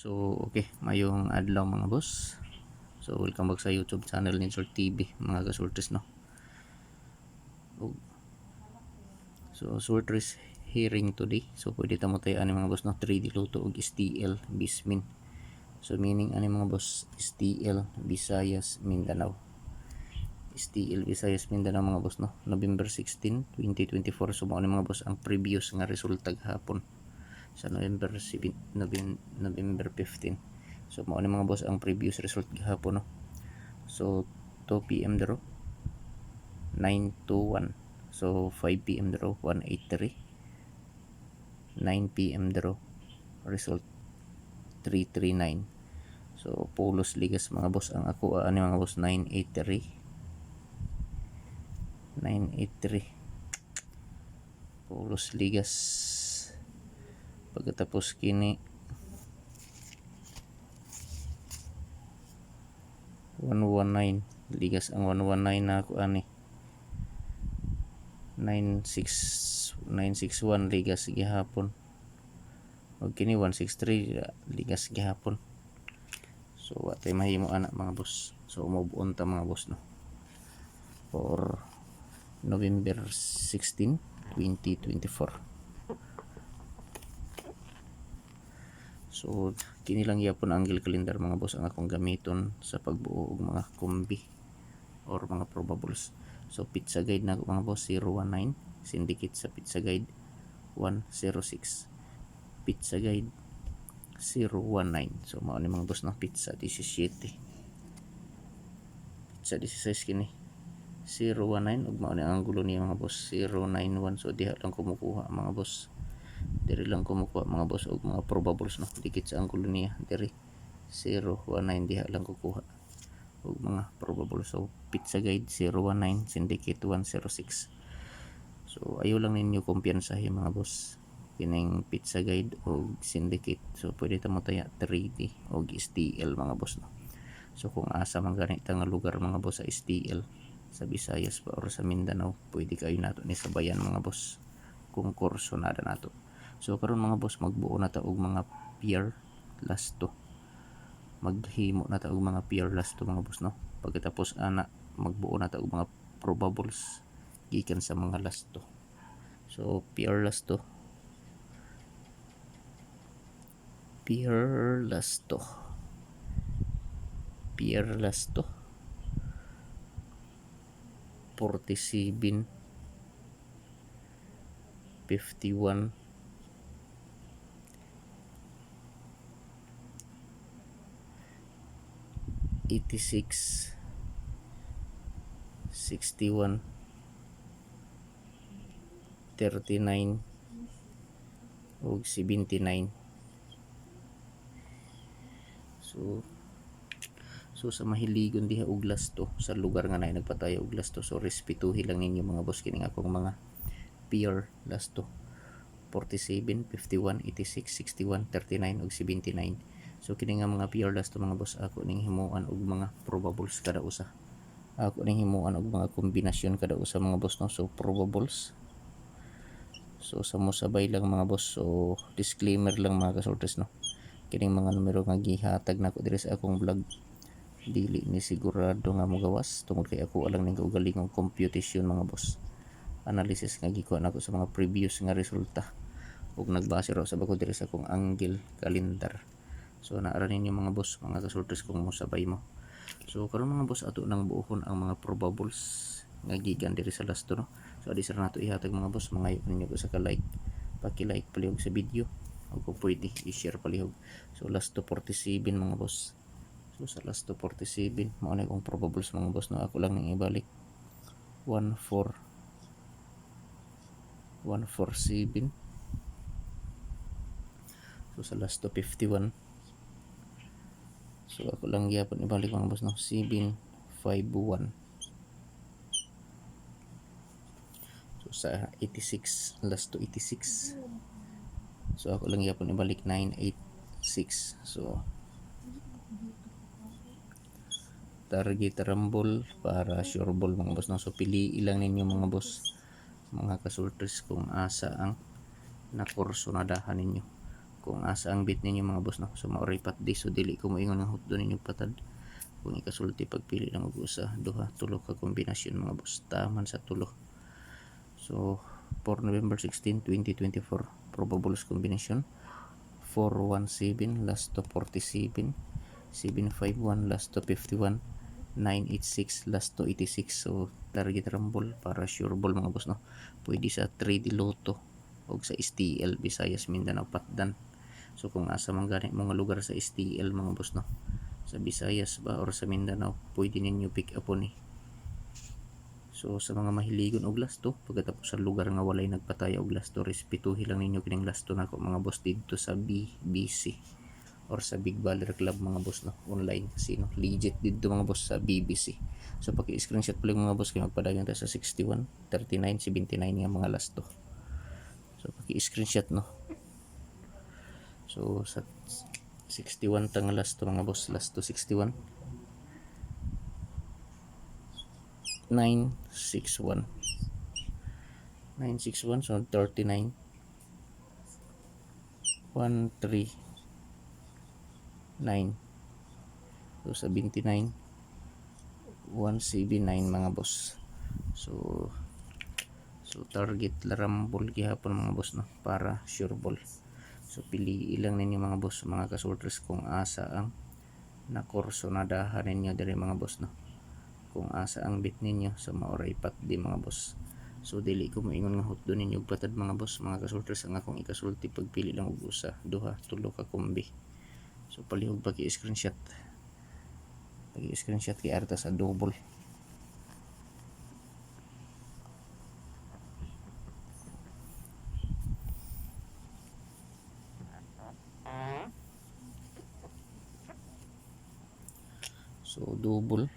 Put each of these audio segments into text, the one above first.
So, okay, mayong adlaw mga boss. So, welcome back sa YouTube channel ni Sir TV, mga kasultis, no? So, Surtris hearing today. So, pwede tamo tayo ani mga boss, no? 3D Luto og STL, Bismin. So, meaning ani mga boss, STL, Visayas, Mindanao. STL, Visayas, Mindanao mga boss, no? November 16, 2024. So, mga mga boss, ang previous nga resulta hapon sa November 15. So mao ni mga boss ang previous result gihapon, no. So 2 PM draw 921. So 5 PM draw 183. 9 PM draw result 339. So Polos Ligas mga boss ang ako ani mga boss 983. 983 Polos Ligas. Pagkatapos kini 119 ligas ang 119 na ako ani 961 ligas gihapon og kini 163 ligas gihapon. So watay mahimo ana mga boss. So umubuon ta mga boss, no, for November 16, 2024. So kini lang yapon ang angle calendar mga boss ang akong gamiton sa pagbuo og mga kombi or mga probables. So pizza guide na mga boss 019, syndicate sa pizza guide 106, pizza guide 019. So mao ni mga boss, no, pizza 17, pizza 16 kini 019 ug mao ni ang angulo niya mga boss 091. So diha lang kumukuha mga boss, diri lang kumukuha mga boss og mga probables, no, dikit sa angulo niya diri 019 diha lang kukuha og mga probable. So pizza guide 019, syndicate 106. So ayo lang ninyo kumpiyansahin mga boss kining pizza guide o syndicate. So pwede ta mo taya 3D o STL mga boss, no. So kung asa man ganita nga lugar mga boss sa STL sa Visayas pa or sa Mindanao, pwede kayo nato ni sabayan mga boss kung kurso na nato. So karon mga boss, magbuo na ta og mga peer last to. Maghimo na ta og mga peer last to mga boss, no. Pagkatapos ana magbuo na ta og mga probables gikan sa mga last to. So peer last to, peer last to, peer last to 47, 51, 86, 61, 39 ug 79. So sa mahiligon diha og lasto sa lugar nga naay nagpatayo og lasto, so respetuhi lang ninyo mga boss kining akong mga peer lasto 47, 51, 86, 61, 39 ug 79. So kini nga mga peer lasto mga boss ako ning himuan og mga probables kada usa. Ako ning himuan og mga kombinasyon kada usa mga boss, no. So probables, so sa mosabay lang mga boss. So disclaimer lang mga kasultes, no, kining mga numero nga gihatag nako diri sa akong vlog dili ni sigurado nga mogawas tungod kay ako alang ning kaugalingong computation mga boss. Analysis nga gikuha nako sa mga previous nga resulta ug nagbase ra sa bako diri sa akong angle calendar. So naara ninyo mga boss, mga kasultes, kung mosabay mo. So karon mga boss, ato nang buuhon ang mga probables nga gikan diri sa lasto, no. So adi sir nato ihatag mga boss, mangayo ninyo ko sa ka-like, paki-like palihog sa video ug kung pwede i-share palihog. So last to 47 mga boss. So sa last to 47 mao na kong probables mga boss, no. Ako lang ning ibalik 147. So sa last to 51, so ako lang gyapon ibalik mga boss, no, 751. So sa 86, last to 86, so ako lang gyapon ibalik 986. So target rumble para sure ball mga boss, no. So pili ilang ninyo mga boss, mga kasultres, kung asa ang nakurso na dahan ninyo. kung asa ang bit ninyo mga boss no. So maoray patdi, so dili ko moingon nga hutdo ninyo patad kung ikasulti pagpili lang og usa, duha, tulo ka kombinasyon mga boss, taman sa tulo. So for November 16, 2024, probables combination 417 last to 47, 751 last to 51, 986 last to 86. So target rumble para sure ball mga boss no. Pwede sa 3D Lotto o sa STL Visayas, Mindanao, Patdan. So kung asa man gani mga lugar sa STL mga boss no, sa Visayas ba or sa Mindanao, pwede ninyo pick up ni. So sa mga mahiligon og lasto, pagkatapos sa lugar nga walay nagpataya og lasto, respetuhi lang ninyo kining lasto nako mga boss dito sa BBC or sa Big Baller Club mga boss no, online sino legit dito mga boss sa BBC. So paki-screenshot pala mga boss kay magpadayon ta sa 61, 39, 79 nga mga lasto. So paki-screenshot no. So sa 61 tang lasto mga boss, lasto 61 961 961, so 39 139. So sa 29 179 mga boss. So target larambol gihapon mga boss no, para sure ball. So pili ilang ninyo mga boss, mga kasulters, kung asa ang nakurso na dahan ninyo diri mga boss no, kung asa ang bit ninyo sa maoray pat di mga boss. So dili ko moingon nga hutdo ninyo patad mga boss, mga kasulters, ang akong ikasulti pagpili lang og usa, duha, tulo ka kombi. So palihog paki-screenshot kay arta sa double. So double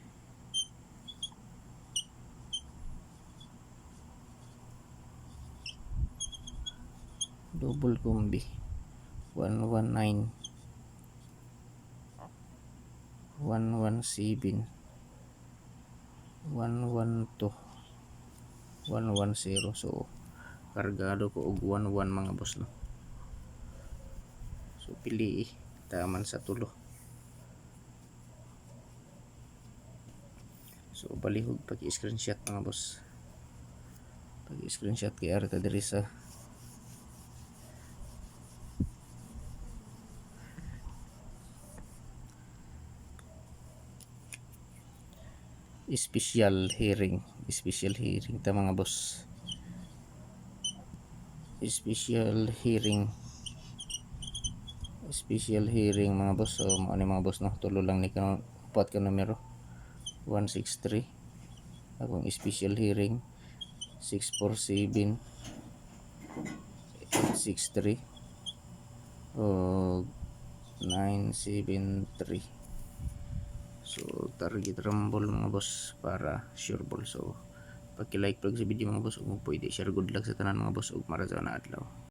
kombi 119 117 112 110. So kargado ko og 11 mga boss no. So pili taman sa tulo. So balihog pag-screenshot mga boss, pag-screenshot kay arta diri sa special hearing ta mga boss, special hearing mga boss. So mao ni mga boss no, tulo lang ni ka upat ka numero 163, akong special hearing 647 863 o 973. So target rumble mga boss para sure ball. So paki-like pag sa video mga boss, ug pwede share, good luck sa tanan mga boss, ug marajaw na adlaw.